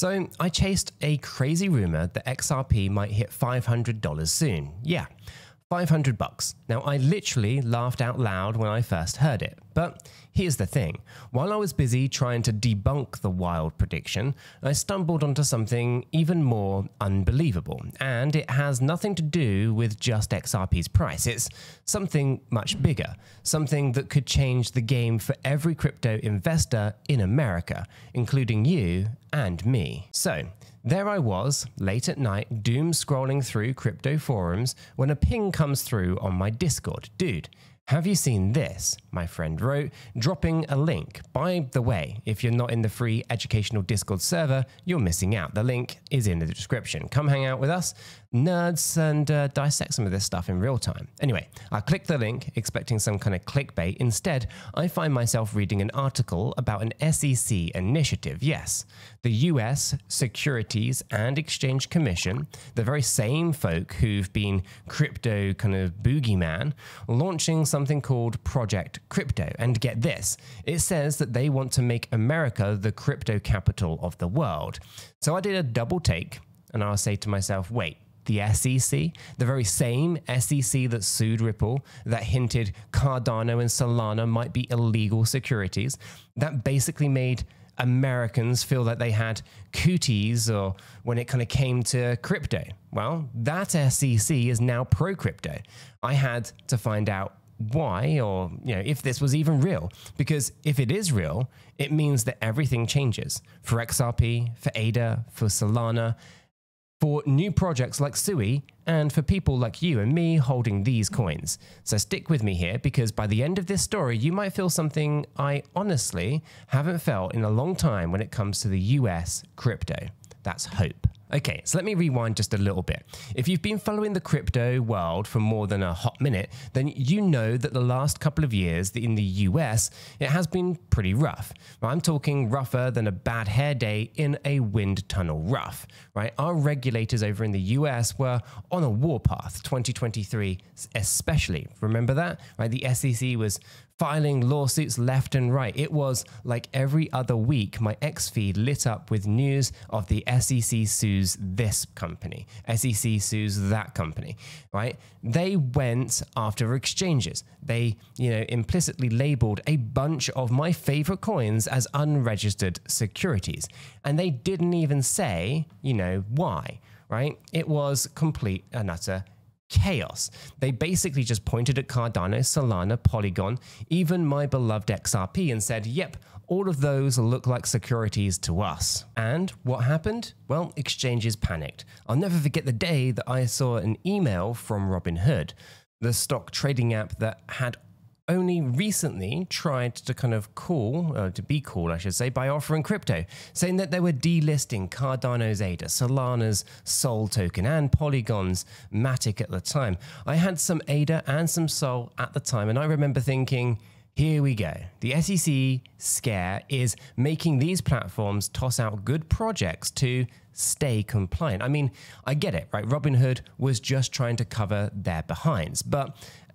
So I chased a crazy rumor that XRP might hit $500 soon. Yeah, 500 bucks. Now I literally laughed out loud when I first heard it. But here's the thing. While I was busy trying to debunk the wild prediction, I stumbled onto something even more unbelievable. And it has nothing to do with just XRP's price. It's something much bigger. Something that could change the game for every crypto investor in America, including you and me. So there I was, late at night, doom scrolling through crypto forums when a ping comes through on my Discord. Dude, have you seen this? My friend wrote, dropping a link. By the way, if you're not in the free educational Discord server, you're missing out. The link is in the description. Come hang out with us, nerds, and dissect some of this stuff in real time. Anyway, I clicked the link expecting some kind of clickbait. Instead, I find myself reading an article about an SEC initiative. Yes, the US Securities and Exchange Commission, the very same folk who've been crypto kind of boogeyman, launching something called Project Crypto. And get this, it says that they want to make America the crypto capital of the world. So I did a double take and I'll say to myself, wait, the SEC, the very same SEC that sued Ripple, that hinted Cardano and Solana might be illegal securities, that basically made Americans feel that they had cooties or when it kind of came to crypto. Well, that SEC is now pro-crypto. I had to find out why, or if this was even real, because if it is real, it means that everything changes for XRP, for ADA, for Solana, for new projects like SUI, and for people like you and me holding these coins. So stick with me here, because by the end of this story, you might feel something I honestly haven't felt in a long time when it comes to the US crypto. That's hope. Okay, so let me rewind just a little bit. If you've been following the crypto world for more than a hot minute, then you know that the last couple of years in the US, it has been pretty rough. I'm talking rougher than a bad hair day in a wind tunnel rough, right? Our regulators over in the US were on a warpath, 2023 especially. Remember that, right? The SEC was filing lawsuits left and right. It was like every other week, my X feed lit up with news of the SEC sues this company, SEC sues that company, right? They went after exchanges. They, implicitly labeled a bunch of my favorite coins as unregistered securities. And they didn't even say, why, right? It was complete and utter chaos. They basically just pointed at Cardano, Solana, Polygon, even my beloved XRP, and said, yep, all of those look like securities to us. And what happened? Well, exchanges panicked. I'll never forget the day that I saw an email from Robinhood, the stock trading app that had only recently tried to kind of be cool, I should say, by offering crypto, saying that they were delisting Cardano's ADA, Solana's SOL token, and Polygon's Matic at the time. I had some ADA and some SOL at the time, and I remember thinking, here we go. The SEC scare is making these platforms toss out good projects to stay compliant. I mean, I get it, right? Robinhood was just trying to cover their behinds,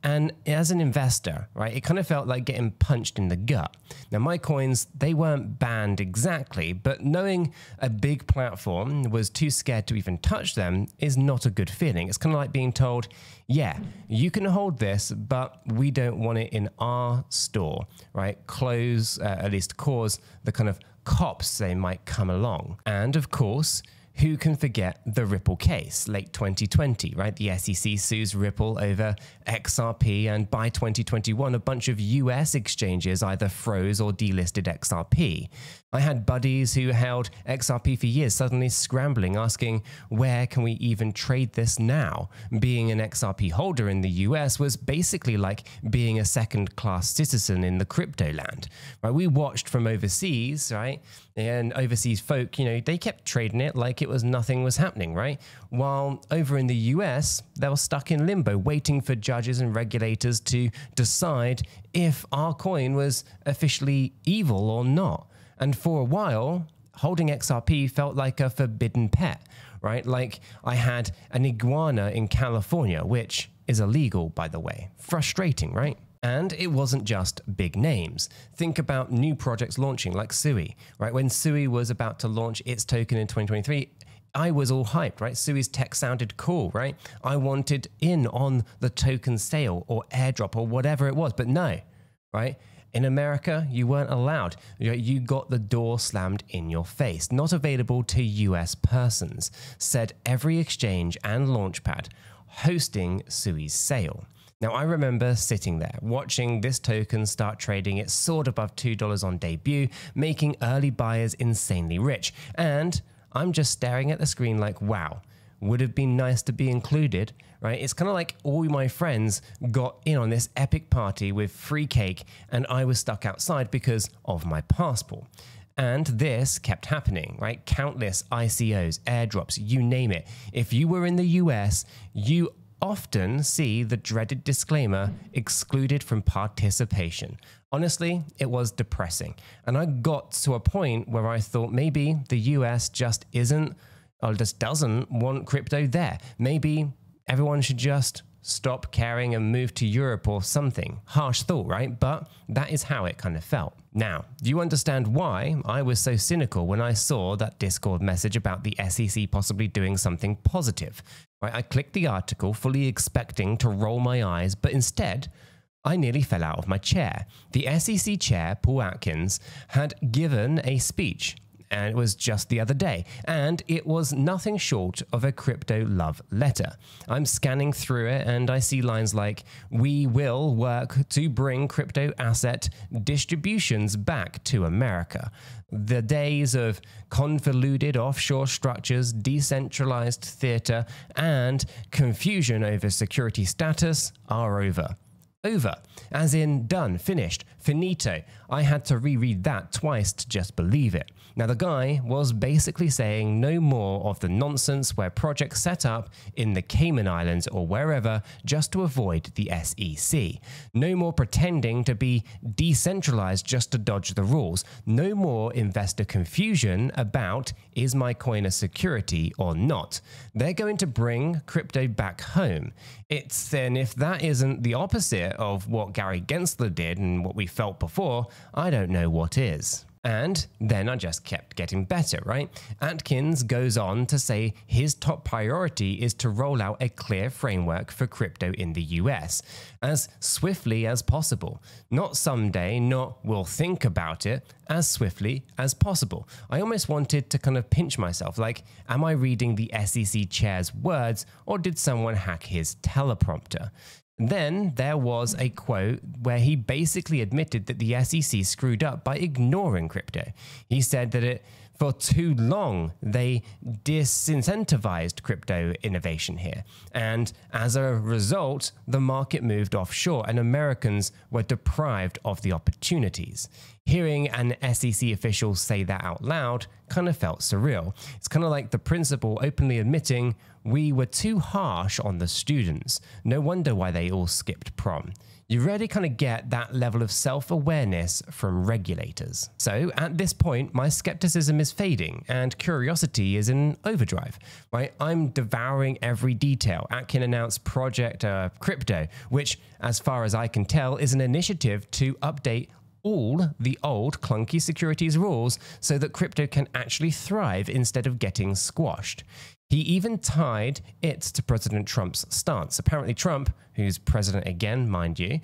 and as an investor, right, it kind of felt like getting punched in the gut. Now, my coins, they weren't banned exactly, but knowing a big platform was too scared to even touch them is not a good feeling. It's kind of like being told, yeah, you can hold this, but we don't want it in our store, right? At least cause the kind of cops they might come along. And of course, who can forget the Ripple case, late 2020, right? The SEC sues Ripple over XRP, and by 2021, a bunch of US exchanges either froze or delisted XRP. I had buddies who held XRP for years suddenly scrambling, asking, where can we even trade this now? Being an XRP holder in the US was basically like being a second-class citizen in the crypto land, right? We watched from overseas, right? And overseas folk, they kept trading it like it was nothing was happening, right? While over in the US, they were stuck in limbo, waiting for judges and regulators to decide if our coin was officially evil or not. And for a while, holding XRP felt like a forbidden pet, right? Like I had an iguana in California, which is illegal, by the way. Frustrating, right? And it wasn't just big names. Think about new projects launching like Sui, right? When Sui was about to launch its token in 2023, I was all hyped, right? Sui's tech sounded cool, right? I wanted in on the token sale or airdrop or whatever it was, but no, right? In America, you weren't allowed. You got the door slammed in your face. Not available to US persons, said every exchange and launchpad hosting Sui's sale. Now, I remember sitting there, watching this token start trading. It soared above $2 on debut, making early buyers insanely rich. And I'm just staring at the screen like, wow, would have been nice to be included, right? It's kind of like all my friends got in on this epic party with free cake and I was stuck outside because of my passport. And this kept happening, right? Countless ICOs, airdrops, you name it. If you were in the US, you often see the dreaded disclaimer, excluded from participation. Honestly, it was depressing. And I got to a point where I thought maybe the US just isn't, or just doesn't want crypto there. Maybe everyone should just stop caring and move to Europe or something. Harsh thought, right? But that is how it kind of felt. Now, do you understand why I was so cynical when I saw that Discord message about the SEC possibly doing something positive? Right? I clicked the article fully expecting to roll my eyes, but instead, I nearly fell out of my chair. The SEC chair, Paul Atkins, had given a speech, and it was just the other day, and it was nothing short of a crypto love letter. I'm scanning through it and I see lines like, "We will work to bring crypto asset distributions back to America. The days of convoluted offshore structures, decentralized theater, and confusion over security status are over." Over, as in done, finished, finito. I had to reread that twice to just believe it. Now, the guy was basically saying no more of the nonsense where projects set up in the Cayman Islands or wherever just to avoid the SEC. No more pretending to be decentralized just to dodge the rules. No more investor confusion about, is my coin a security or not? They're going to bring crypto back home. It's then, if that isn't the opposite of what Gary Gensler did and what we felt before, I don't know what is. And then I just kept getting better, right? Atkins goes on to say his top priority is to roll out a clear framework for crypto in the US as swiftly as possible. Not someday, not we'll think about it, as swiftly as possible. I almost wanted to kind of pinch myself, like, am I reading the SEC chair's words or did someone hack his teleprompter? Then there was a quote where he basically admitted that the SEC screwed up by ignoring crypto. He said that for too long, they disincentivized crypto innovation here. And as a result, the market moved offshore and Americans were deprived of the opportunities. Hearing an SEC official say that out loud kind of felt surreal. It's kind of like the principal openly admitting, we were too harsh on the students. No wonder why they all skipped prom. You really kind of get that level of self-awareness from regulators. So at this point, my skepticism is fading and curiosity is in overdrive, right? I'm devouring every detail. Atkins announced Project Crypto, which, as far as I can tell, is an initiative to update all the old clunky securities rules so that crypto can actually thrive instead of getting squashed. He even tied it to President Trump's stance. Apparently Trump, who's president again, mind you,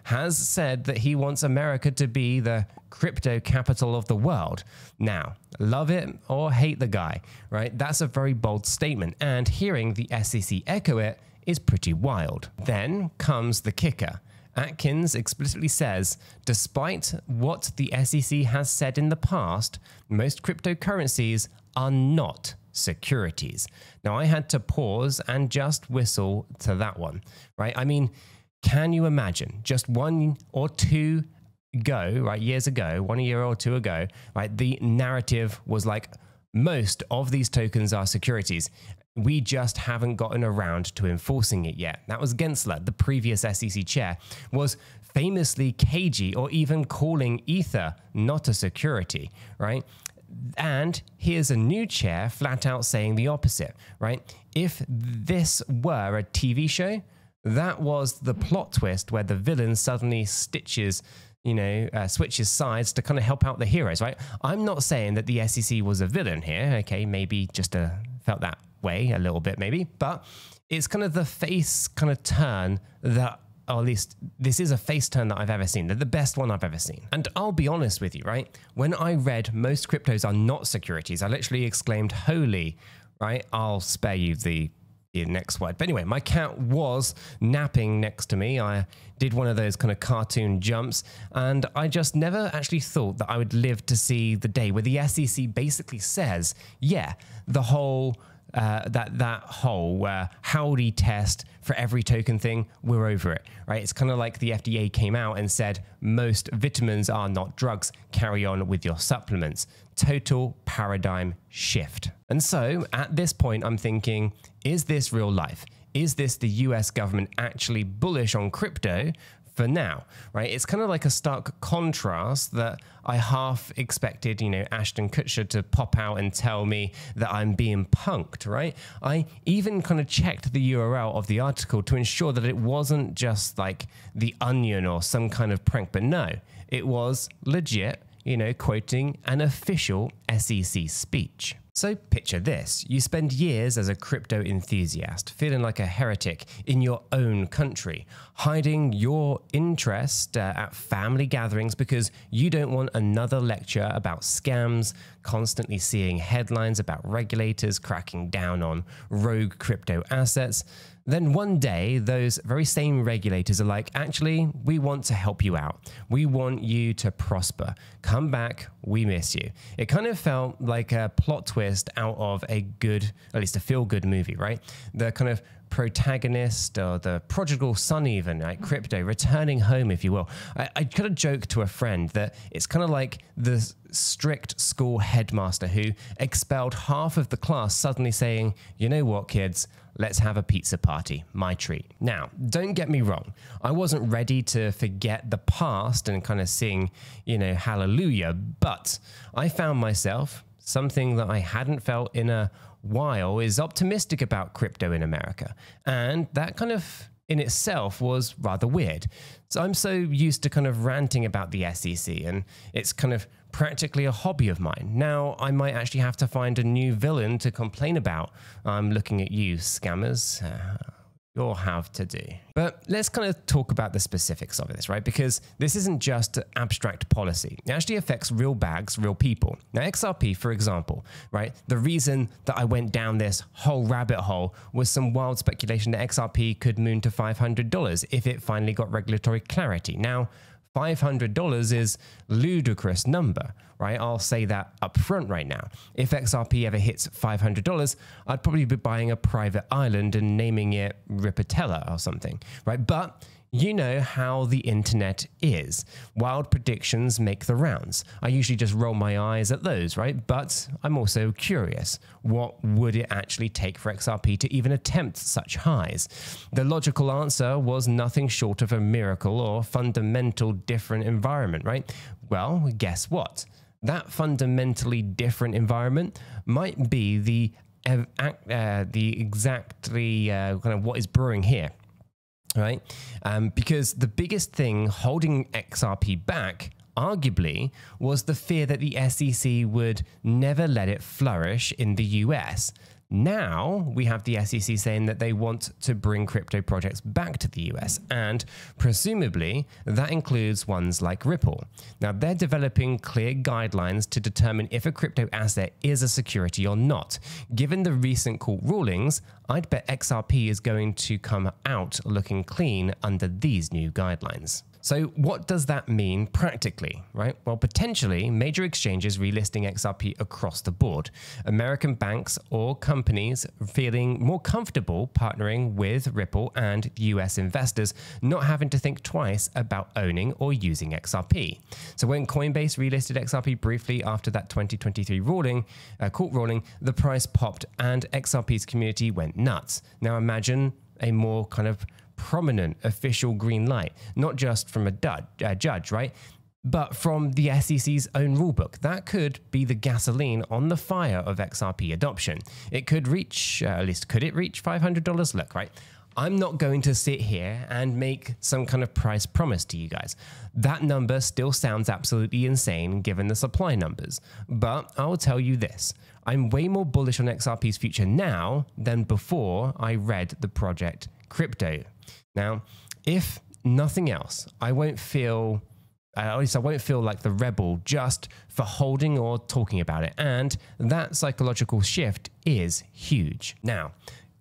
has said that he wants America to be the crypto capital of the world. Now, love it or hate the guy, right? That's a very bold statement, and hearing the SEC echo it is pretty wild. Then comes the kicker. Atkins explicitly says, despite what the SEC has said in the past, most cryptocurrencies are not securities. Now, I had to pause and just whistle to that one, right? I mean, can you imagine just 1 or 2 ago, right, years ago, 1 year or 2 ago, right, the narrative was like, most of these tokens are securities. We just haven't gotten around to enforcing it yet. That was Gensler, the previous SEC chair, was famously cagey or even calling Ether not a security, right? And here's a new chair flat out saying the opposite, right? If this were a TV show, That was the plot twist where the villain suddenly switches sides to kind of help out the heroes, right? I'm not saying that the SEC was a villain here. Okay, maybe just felt that way a little bit maybe, but it's kind of the face kind of turn that, or at least this is a face turn that I've ever seen. They're the best one I've ever seen. And I'll be honest with you, right? When I read most cryptos are not securities, I literally exclaimed, holy, right? I'll spare you the next word. But anyway, my cat was napping next to me. I did one of those kind of cartoon jumps, and I just never actually thought that I would live to see the day where the SEC basically says, yeah, the whole that whole howdy test for every token thing, we're over it, right? It's kind of like the FDA came out and said, most vitamins are not drugs, carry on with your supplements. Total paradigm shift. And so at this point, I'm thinking, is this real life? Is this the US government actually bullish on crypto for now, right? It's kind of like a stark contrast that I half expected, Ashton Kutcher to pop out and tell me that I'm being punked, right? I even kind of checked the URL of the article to ensure that it wasn't just like The Onion or some kind of prank, but no, it was legit, quoting an official SEC speech. So picture this, you spend years as a crypto enthusiast, feeling like a heretic in your own country, hiding your interest at family gatherings because you don't want another lecture about scams, constantly seeing headlines about regulators cracking down on rogue crypto assets. Then one day, those very same regulators are like, actually, we want to help you out. We want you to prosper. Come back, we miss you. It kind of felt like a plot twist out of a good, at least a feel-good movie, right? The kind of protagonist or the prodigal son even, right? Crypto, returning home, if you will. I kind of joke to a friend that it's kind of like the strict school headmaster who expelled half of the class suddenly saying, you know what, kids, let's have a pizza party, my treat. Now, don't get me wrong. I wasn't ready to forget the past and kind of sing, hallelujah, but I found myself, something that I hadn't felt in a while, is optimistic about crypto in America. And that kind of in itself was rather weird. So I'm so used to kind of ranting about the SEC, and it's kind of practically a hobby of mine. Now I might actually have to find a new villain to complain about. I'm looking at you, scammers. You'll have to do. But let's kind of talk about the specifics of this, right? Because this isn't just abstract policy. It actually affects real bags, real people. Now, XRP, for example, right? The reason that I went down this whole rabbit hole was some wild speculation that XRP could moon to $500 if it finally got regulatory clarity. Now, $500 is a ludicrous number, right? I'll say that up front right now. If XRP ever hits $500, I'd probably be buying a private island and naming it 𝗗𝗶𝘀𝗰 or something, right? But you know how the internet is. Wild predictions make the rounds. I usually just roll my eyes at those, right? But I'm also curious. What would it actually take for XRP to even attempt such highs? The logical answer was nothing short of a miracle or fundamental different environment, right? Well, guess what? That fundamentally different environment might be the exactly kind of what is brewing here. Right? Because the biggest thing holding XRP back, arguably, was the fear that the SEC would never let it flourish in the US. Now we have the SEC saying that they want to bring crypto projects back to the US, and presumably that includes ones like Ripple. Now they're developing clear guidelines to determine if a crypto asset is a security or not. Given the recent court rulings, I'd bet XRP is going to come out looking clean under these new guidelines. So what does that mean practically, right? Well, potentially major exchanges relisting XRP across the board. American banks or companies feeling more comfortable partnering with Ripple and US investors not having to think twice about owning or using XRP. So when Coinbase relisted XRP briefly after that 2023 court ruling, the price popped and XRP's community went nuts. Now imagine a more kind of prominent official green light, not just from a judge, right? But from the SEC's own rulebook. That could be the gasoline on the fire of XRP adoption. It could reach, at least could it reach $500? Look, right? I'm not going to sit here and make some kind of price promise to you guys. That number still sounds absolutely insane given the supply numbers. But I will tell you this. I'm way more bullish on XRP's future now than before I read the project crypto. Now, if nothing else, I won't feel... at least I won't feel like the rebel just for holding or talking about it. And that psychological shift is huge. Now,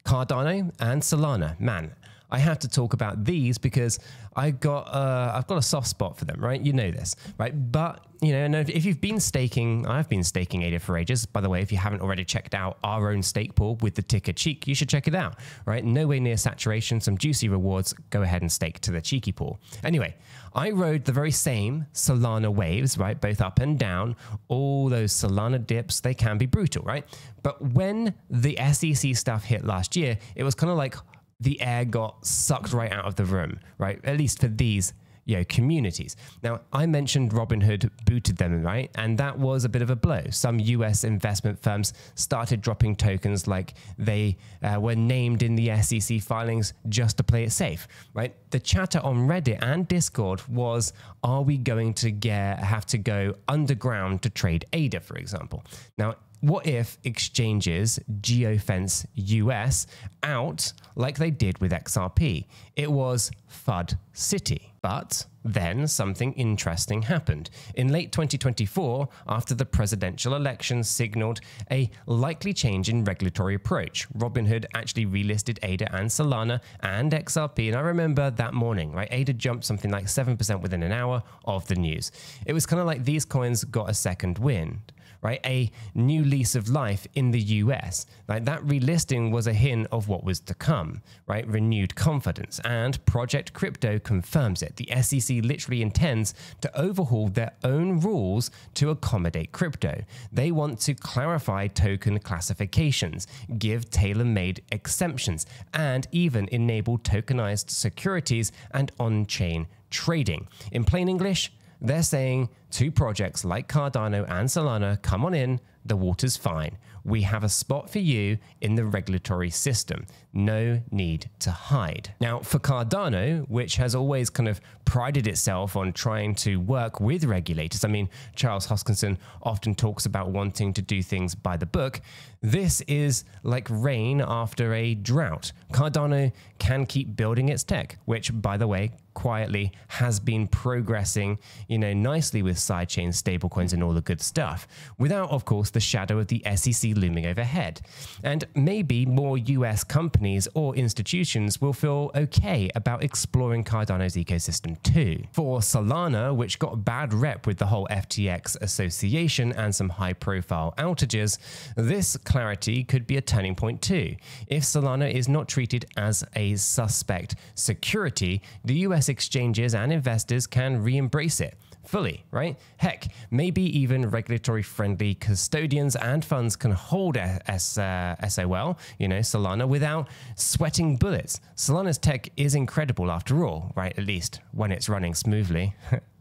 Cardano and Solana, man, I have to talk about these because I've got a soft spot for them, right? You know this, right? But, you know, and if you've been staking, I've been staking ADA for ages. By the way, if you haven't already checked out our own stake pool with the ticker Cheek, you should check it out, right? Nowhere near saturation, some juicy rewards. Go ahead and stake to the Cheeky pool. Anyway, I rode the very same Solana waves, right? Both up and down. All those Solana dips, they can be brutal, right? But when the SEC stuff hit last year, it was kind of like the air got sucked right out of the room, right? At least for these, you know, communities. Now, I mentioned Robinhood booted them, right? And that was a bit of a blow. Some US investment firms started dropping tokens like they were named in the SEC filings just to play it safe, right? The chatter on Reddit and Discord was, are we going to have to go underground to trade ADA, for example? Now, what if exchanges geofence US out like they did with XRP? It was FUD City. But then something interesting happened. In late 2024, after the presidential election signaled a likely change in regulatory approach, Robinhood actually relisted ADA and Solana and XRP. And I remember that morning, right? ADA jumped something like 7% within an hour of the news. It was kind of like these coins got a second wind, right? A new lease of life in the US. Like that relisting was a hint of what was to come, right? Renewed confidence, and Project Crypto confirms it. The SEC literally intends to overhaul their own rules to accommodate crypto. They want to clarify token classifications, give tailor-made exemptions, and even enable tokenized securities and on-chain trading. In plain English, they're saying to projects like Cardano and Solana, come on in, the water's fine. We have a spot for you in the regulatory system. No need to hide. Now, for Cardano, which has always kind of prided itself on trying to work with regulators, I mean, Charles Hoskinson often talks about wanting to do things by the book. This is like rain after a drought. Cardano can keep building its tech, which, by the way, quietly has been progressing, you know, nicely with sidechain stablecoins and all the good stuff, without, of course, the shadow of the SEC looming overhead. And maybe more US companies or institutions will feel okay about exploring Cardano's ecosystem too. For Solana, which got a bad rep with the whole FTX association and some high-profile outages, this clarity could be a turning point too. If Solana is not treated as a suspect security, the US exchanges and investors can re-embrace it fully, right? Heck, maybe even regulatory-friendly custodians and funds can hold SOL, you know, Solana, without sweating bullets. Solana's tech is incredible after all, right? At least when it's running smoothly.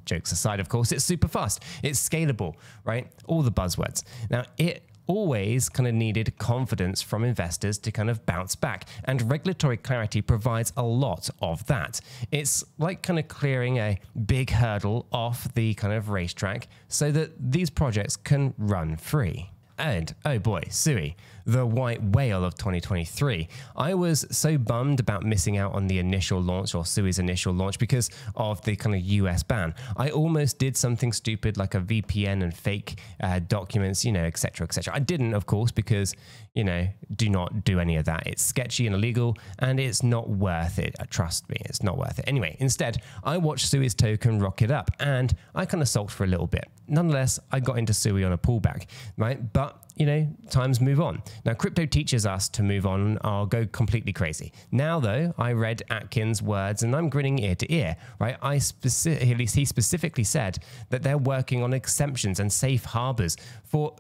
Jokes aside, of course, it's super fast. It's scalable, right? All the buzzwords. Now, it always kind of needed confidence from investors to kind of bounce back, and regulatory clarity provides a lot of that. It's like kind of clearing a big hurdle off the kind of racetrack so that these projects can run free. And oh boy, Sui, the white whale of 2023. I was so bummed about missing out on the initial launch, or Sui's initial launch, because of the kind of US ban. I almost did something stupid like a VPN and fake documents, you know, etc., etc. I didn't, of course, because, you know, do not do any of that. It's sketchy and illegal, and it's not worth it. Trust me, it's not worth it. Anyway, instead, I watched Sui's token rocket up, and I kind of sulked for a little bit. Nonetheless, I got into Sui on a pullback, right? But you know, times move on. Now, crypto teaches us to move on or go completely crazy. Now, though, I read Atkins' words and I'm grinning ear to ear, right? At least he specifically said that they're working on exemptions and safe harbors for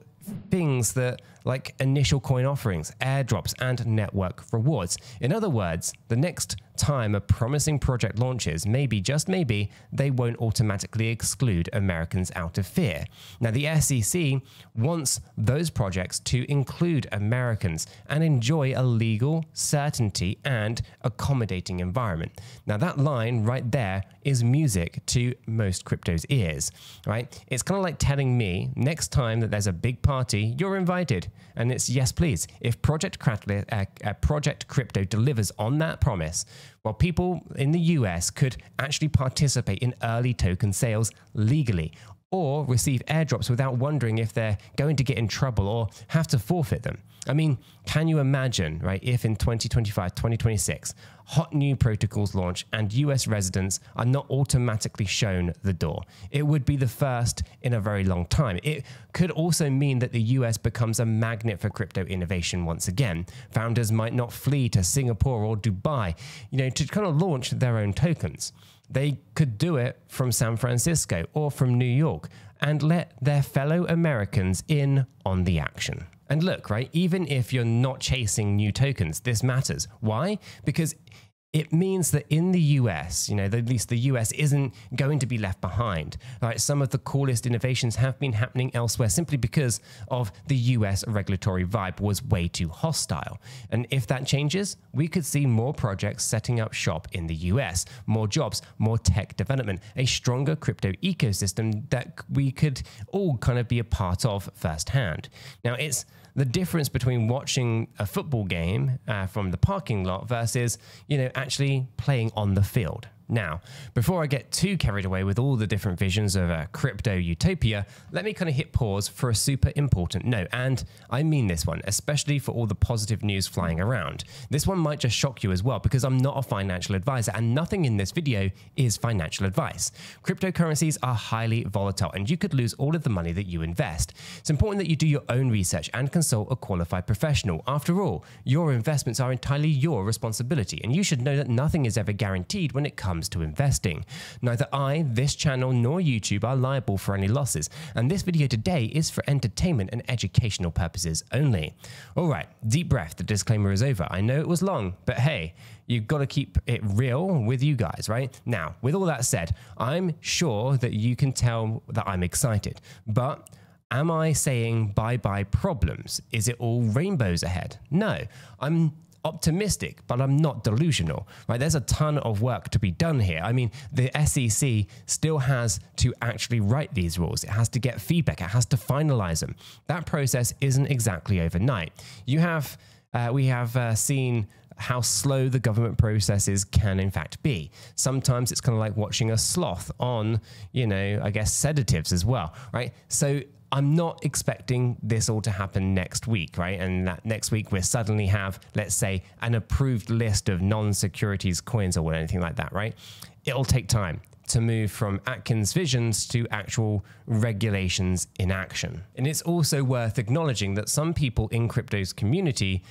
things that like initial coin offerings, airdrops, and network rewards. In other words, the next time a promising project launches, maybe, just maybe, they won't automatically exclude Americans out of fear. Now, the SEC wants those projects to include Americans and enjoy a legal, certainty, and accommodating environment. Now, that line right there is music to most crypto's ears, right? It's kind of like telling me next time that there's a big party, you're invited. And it's yes, please. If Project Crypto delivers on that promise, well, people in the US could actually participate in early token sales legally, or receive airdrops without wondering if they're going to get in trouble or have to forfeit them. I mean, can you imagine, right, if in 2025, 2026, hot new protocols launch and US residents are not automatically shown the door? It would be the first in a very long time. It could also mean that the US becomes a magnet for crypto innovation once again. Founders might not flee to Singapore or Dubai, to kind of launch their own tokens. They could do it from San Francisco or from New York and let their fellow Americans in on the action. And look, right, even if you're not chasing new tokens, this matters. Why? Because it means that in the US, at least the US isn't going to be left behind. Right? Some of the coolest innovations have been happening elsewhere simply because of the US regulatory vibe was way too hostile. And if that changes, we could see more projects setting up shop in the US, more jobs, more tech development, a stronger crypto ecosystem that we could all kind of be a part of firsthand. Now, it's the difference between watching a football game from the parking lot versus, actually playing on the field. Now, before I get too carried away with all the different visions of a crypto utopia, let me kind of hit pause for a super important note. And I mean this one, especially for all the positive news flying around. This one might just shock you as well, because I'm not a financial advisor and nothing in this video is financial advice. Cryptocurrencies are highly volatile and you could lose all of the money that you invest. It's important that you do your own research and consult a qualified professional. After all, your investments are entirely your responsibility, and you should know that nothing is ever guaranteed when it comes to investing. Neither I, this channel, nor YouTube are liable for any losses, and this video today is for entertainment and educational purposes only. Alright, deep breath, the disclaimer is over. I know it was long, but hey, you've got to keep it real with you guys, right? Now, with all that said, I'm sure that you can tell that I'm excited, but am I saying bye-bye problems? Is it all rainbows ahead? No, I'm optimistic, but I'm not delusional, right? There's a ton of work to be done here. I mean, the SEC still has to actually write these rules. It has to get feedback. It has to finalize them. That process isn't exactly overnight. We have seen how slow the government processes can in fact be. Sometimes it's kind of like watching a sloth on, I guess sedatives as well, right? So I'm not expecting this all to happen next week, right? And that next week we suddenly have, let's say, an approved list of non-securities coins or anything like that, right? It'll take time to move from Atkins visions to actual regulations in action. And it's also worth acknowledging that some people in crypto's community,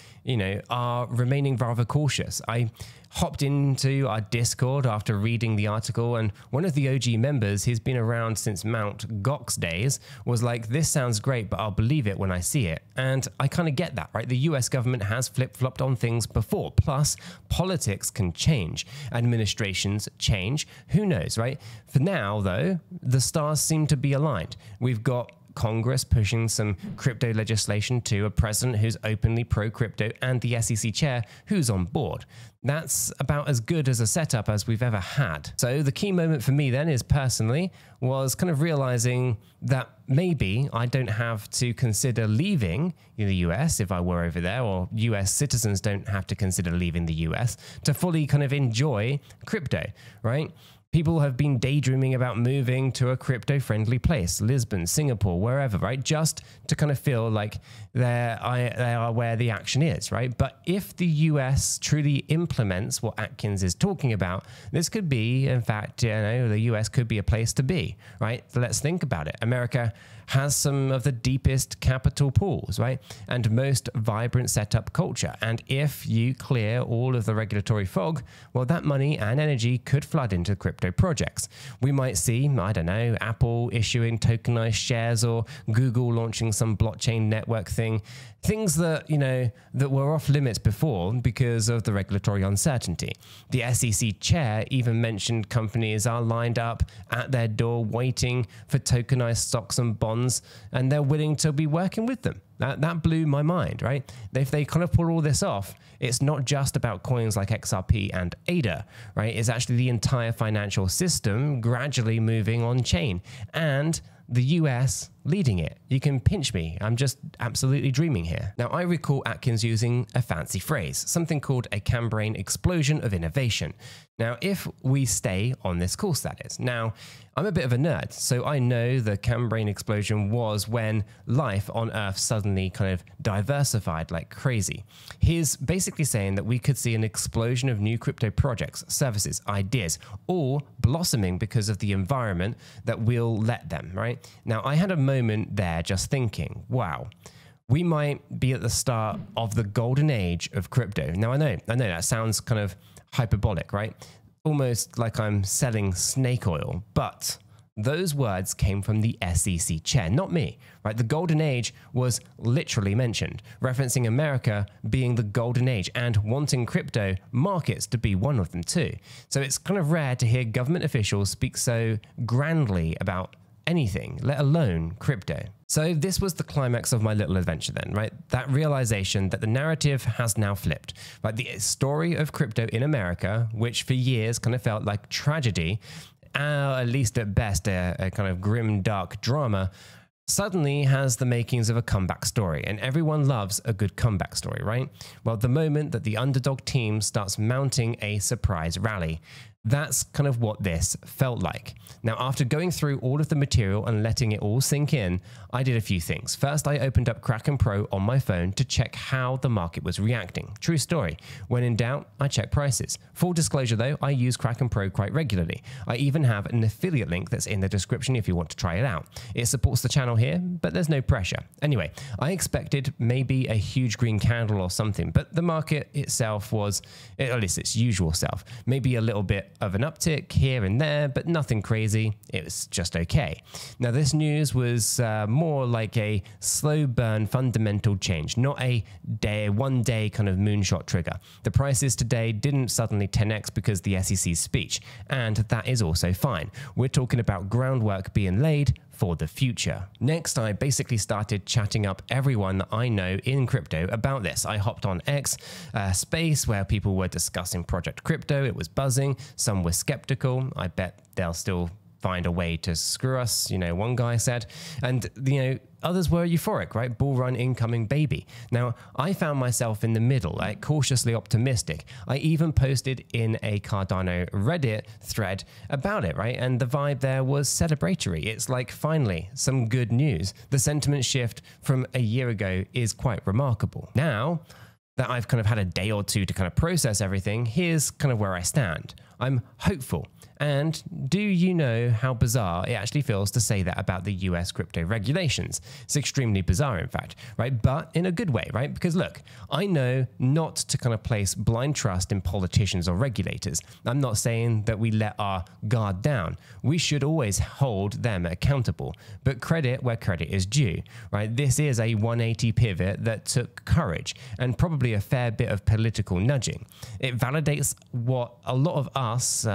are remaining rather cautious. I hopped into our Discord after reading the article, and one of the OG members, he's been around since Mt. Gox days, was like, this sounds great, but I'll believe it when I see it. And I kind of get that, right? The US government has flip-flopped on things before. Plus, politics can change. Administrations change. Who knows, right? For now, though, the stars seem to be aligned. We've got Congress pushing some crypto legislation to a president who's openly pro-crypto and the SEC chair who's on board. That's about as good as a setup as we've ever had. So the key moment for me then is personally was kind of realizing that maybe I don't have to consider leaving the US if I were over there, or US citizens don't have to consider leaving the US to fully kind of enjoy crypto, right? People have been daydreaming about moving to a crypto-friendly place, Lisbon, Singapore, wherever, right? Just to kind of feel like they are where the action is, right? But if the US truly implements what Atkins is talking about, this could be, in fact, the US could be a place to be, right? So let's think about it. America has some of the deepest capital pools, right? And most vibrant setup culture. And if you clear all of the regulatory fog, well, that money and energy could flood into crypto projects. We might see, I don't know, Apple issuing tokenized shares or Google launching some blockchain network thing. Things that, that were off limits before because of the regulatory uncertainty. The SEC chair even mentioned companies are lined up at their door waiting for tokenized stocks and bonds, and they're willing to be working with them. That blew my mind, right? If they kind of pull all this off, it's not just about coins like XRP and ADA, right? It's actually the entire financial system gradually moving on chain, and the US leading it. You can pinch me. I'm just absolutely dreaming here. Now, I recall Atkins using a fancy phrase, something called a Cambrian explosion of innovation. Now, if we stay on this course, that is. Now, I'm a bit of a nerd, so I know the Cambrian explosion was when life on Earth suddenly kind of diversified like crazy. He's basically saying that we could see an explosion of new crypto projects, services, ideas, all blossoming because of the environment that will let them, right? Now, I had a moment there just thinking, wow, we might be at the start of the golden age of crypto. Now, I know that sounds kind of hyperbolic, right? Almost like I'm selling snake oil, but those words came from the SEC chair, not me, right? The golden age was literally mentioned, referencing America being the golden age and wanting crypto markets to be one of them too. So it's kind of rare to hear government officials speak so grandly about anything, let alone crypto. So this was the climax of my little adventure then, right? That realization that the narrative has now flipped, right? The story of crypto in America, which for years kind of felt like tragedy, at least at best a kind of grim, dark drama, suddenly has the makings of a comeback story, and everyone loves a good comeback story, right? Well, the moment that the underdog team starts mounting a surprise rally, that's kind of what this felt like. Now, after going through all of the material and letting it all sink in, I did a few things. First, I opened up Kraken Pro on my phone to check how the market was reacting. True story. When in doubt, I check prices. Full disclosure though, I use Kraken Pro quite regularly. I even have an affiliate link that's in the description if you want to try it out. It supports the channel here, but there's no pressure. Anyway, I expected maybe a huge green candle or something, but the market itself was, at least its usual self, maybe a little bit of an uptick here and there, but nothing crazy. It was just okay. Now, this news was more like a slow burn fundamental change, not a one day kind of moonshot trigger. The prices today didn't suddenly 10x because the SEC's speech, and that is also fine. We're talking about groundwork being laid for the future. Next, I basically started chatting up everyone that I know in crypto about this. I hopped on X space where people were discussing Project Crypto. It was buzzing. Some were skeptical. I bet they'll still find a way to screw us, one guy said. And, others were euphoric, right? Bull run incoming, baby. Now, I found myself in the middle, like cautiously optimistic. I even posted in a Cardano Reddit thread about it, right? And the vibe there was celebratory. It's like, finally, some good news. The sentiment shift from a year ago is quite remarkable. Now that I've kind of had a day or two to kind of process everything, here's kind of where I stand. I'm hopeful. And do you know how bizarre it actually feels to say that about the US crypto regulations? It's extremely bizarre, in fact, right? But in a good way, right? Because look, I know not to kind of place blind trust in politicians or regulators. I'm not saying that we let our guard down. We should always hold them accountable, but credit where credit is due, right? This is a 180 pivot that took courage and probably a fair bit of political nudging. It validates what a lot of us,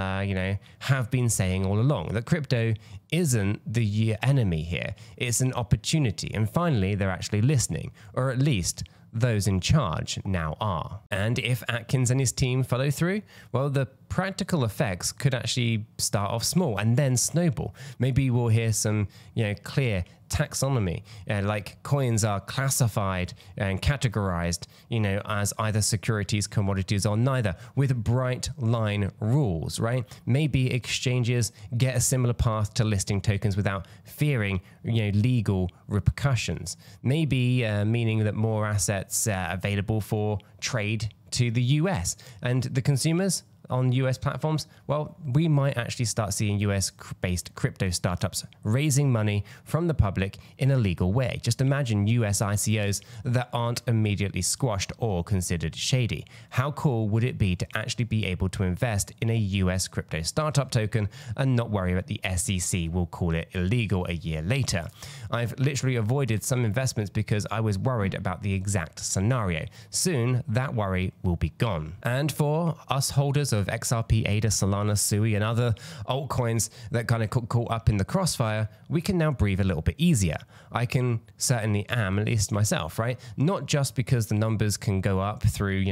have been saying all along, that crypto isn't the enemy here. It's an opportunity. And finally, they're actually listening, or at least those in charge now are. And if Atkins and his team follow through, well, the practical effects could actually start off small and then snowball. Maybe we'll hear some, clear taxonomy, like coins are classified and categorized, as either securities, commodities, or neither, with bright line rules, right? Maybe exchanges get a similar path to listing tokens without fearing, legal repercussions. Maybe meaning that more assets are available for trade to the US, and the consumers on US platforms, well, we might actually start seeing US-based crypto startups raising money from the public in a legal way. Just imagine US ICOs that aren't immediately squashed or considered shady. How cool would it be to actually be able to invest in a US crypto startup token and not worry that the SEC will call it illegal a year later? I've literally avoided some investments because I was worried about the exact scenario. Soon, that worry will be gone. And for us holders of XRP, ADA, Solana, SUI, and other altcoins that kind of caught up in the crossfire, we can now breathe a little bit easier. I can certainly am, at least myself, right? Not just because the numbers can go up through,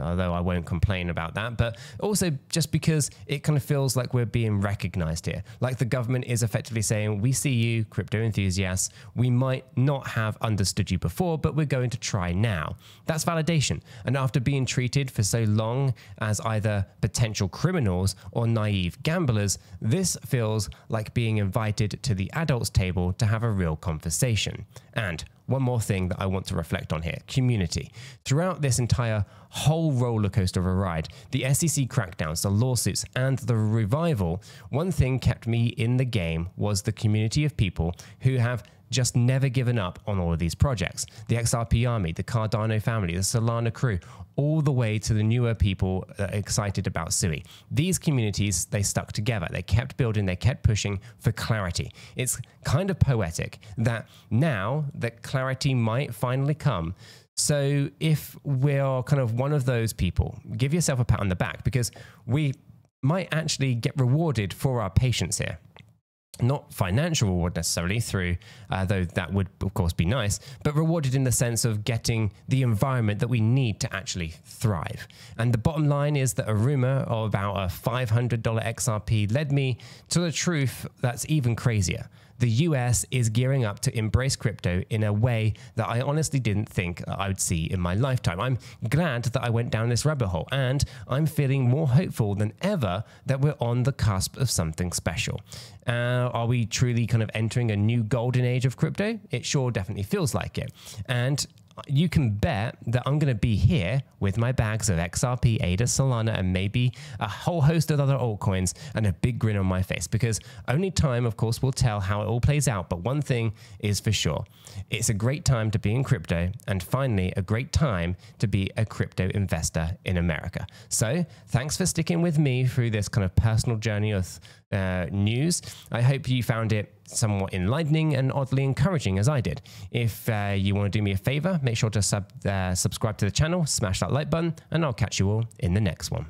although I won't complain about that, but also just because it kind of feels like we're being recognized here. Like the government is effectively saying, we see you, crypto enthusiasts. We might not have understood you before, but we're going to try now. That's validation. And after being treated for so long as either potential criminals or naive gamblers, this feels like being invited to the adults table to have a real conversation. And one more thing that I want to reflect on here, community. Throughout this entire whole roller coaster of a ride, the SEC crackdowns, the lawsuits, and the revival, one thing kept me in the game was the community of people who have just never given up on all of these projects. The XRP army, the Cardano family, the Solana crew, all the way to the newer people excited about SUI. These communities, they stuck together. They kept building, they kept pushing for clarity. It's kind of poetic that now that clarity might finally come. So if we're kind of one of those people, give yourself a pat on the back because we might actually get rewarded for our patience here. Not financial reward necessarily through, though that would of course be nice, but rewarded in the sense of getting the environment that we need to actually thrive. And the bottom line is that a rumor of about a $500 XRP led me to the truth that's even crazier. The US is gearing up to embrace crypto in a way that I honestly didn't think I would see in my lifetime. I'm glad that I went down this rabbit hole, and I'm feeling more hopeful than ever that we're on the cusp of something special. Are we truly kind of entering a new golden age of crypto? It sure definitely feels like it. And you can bet that I'm going to be here with my bags of XRP, ADA, Solana, and maybe a whole host of other altcoins and a big grin on my face, because only time, of course, will tell how it all plays out. But one thing is for sure, it's a great time to be in crypto, and finally a great time to be a crypto investor in America. So thanks for sticking with me through this kind of personal journey of news. I hope you found it somewhat enlightening and oddly encouraging as I did. If you want to do me a favor, make sure to subscribe to the channel, smash that like button, and I'll catch you all in the next one.